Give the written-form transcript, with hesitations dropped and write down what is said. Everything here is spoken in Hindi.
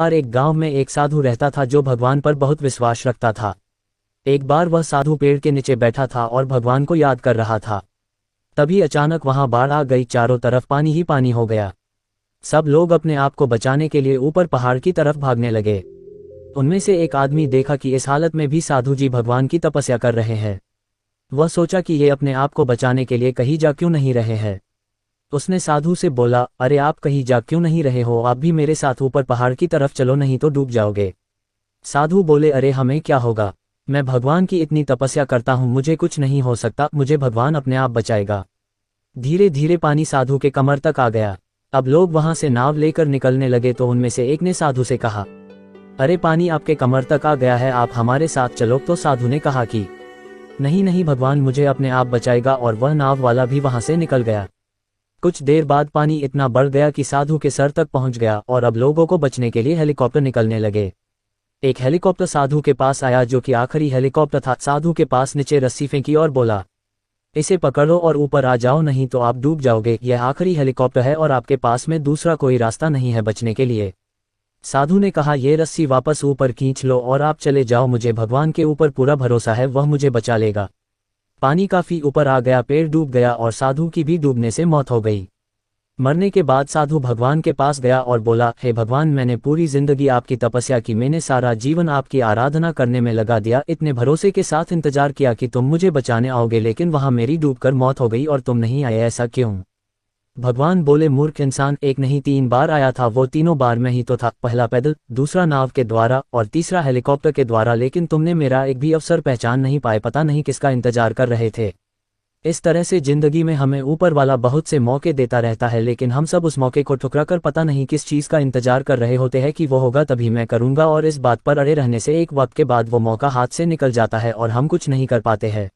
बार एक गांव में एक साधु रहता था जो भगवान पर बहुत विश्वास रखता था। एक बार वह साधु पेड़ के नीचे बैठा था और भगवान को याद कर रहा था। तभी अचानक वहां बाढ़ आ गई, चारों तरफ पानी ही पानी हो गया। सब लोग अपने आप को बचाने के लिए ऊपर पहाड़ की तरफ भागने लगे। उनमें से एक आदमी देखा कि इस हालत में भी साधु जी भगवान की तपस्या कर रहे हैं। वह सोचा कि ये अपने आप को बचाने के लिए कहीं जा क्यों नहीं रहे हैं। उसने साधु से बोला, अरे आप कहीं जा क्यों नहीं रहे हो, आप भी मेरे साथ ऊपर पहाड़ की तरफ चलो, नहीं तो डूब जाओगे। साधु बोले, अरे हमें क्या होगा, मैं भगवान की इतनी तपस्या करता हूँ, मुझे कुछ नहीं हो सकता, मुझे भगवान अपने आप बचाएगा। धीरे धीरे पानी साधु के कमर तक आ गया। अब लोग वहां से नाव लेकर निकलने लगे तो उनमें से एक ने साधु से कहा, अरे पानी आपके कमर तक आ गया है, आप हमारे साथ चलो। तो साधु ने कहा कि नहीं नहीं, भगवान मुझे अपने आप बचाएगा, और वह नाव वाला भी वहां से निकल गया। कुछ देर बाद पानी इतना बढ़ गया कि साधु के सर तक पहुंच गया और अब लोगों को बचने के लिए हेलीकॉप्टर निकलने लगे। एक हेलीकॉप्टर साधु के पास आया जो कि आखिरी हेलीकॉप्टर था। साधु के पास नीचे रस्सी फेंकी और बोला, इसे पकड़ो और ऊपर आ जाओ, नहीं तो आप डूब जाओगे। यह आखिरी हेलीकॉप्टर है और आपके पास में दूसरा कोई रास्ता नहीं है बचने के लिए। साधु ने कहा, ये रस्सी वापस ऊपर खींच लो और आप चले जाओ, मुझे भगवान के ऊपर पूरा भरोसा है, वह मुझे बचा लेगा। पानी काफी ऊपर आ गया, पेड़ डूब गया और साधु की भी डूबने से मौत हो गई। मरने के बाद साधु भगवान के पास गया और बोला, हे भगवान, मैंने पूरी जिंदगी आपकी तपस्या की, मैंने सारा जीवन आपकी आराधना करने में लगा दिया, इतने भरोसे के साथ इंतजार किया कि तुम मुझे बचाने आओगे, लेकिन वहां मेरी डूबकर मौत हो गई और तुम नहीं आए, ऐसा क्यों? भगवान बोले, मूर्ख इंसान, एक नहीं 3 बार आया था, वो तीनों बार में ही तो था, पहला पैदल, दूसरा नाव के द्वारा और तीसरा हेलीकॉप्टर के द्वारा, लेकिन तुमने मेरा एक भी अवसर पहचान नहीं पाए, पता नहीं किसका इंतजार कर रहे थे। इस तरह से जिंदगी में हमें ऊपर वाला बहुत से मौके देता रहता है, लेकिन हम सब उस मौके को ठुकरा कर पता नहीं किस चीज़ का इंतजार कर रहे होते हैं कि वो होगा तभी मैं करूँगा, और इस बात पर अड़े रहने से एक वक्त के बाद वो मौका हाथ से निकल जाता है और हम कुछ नहीं कर पाते हैं।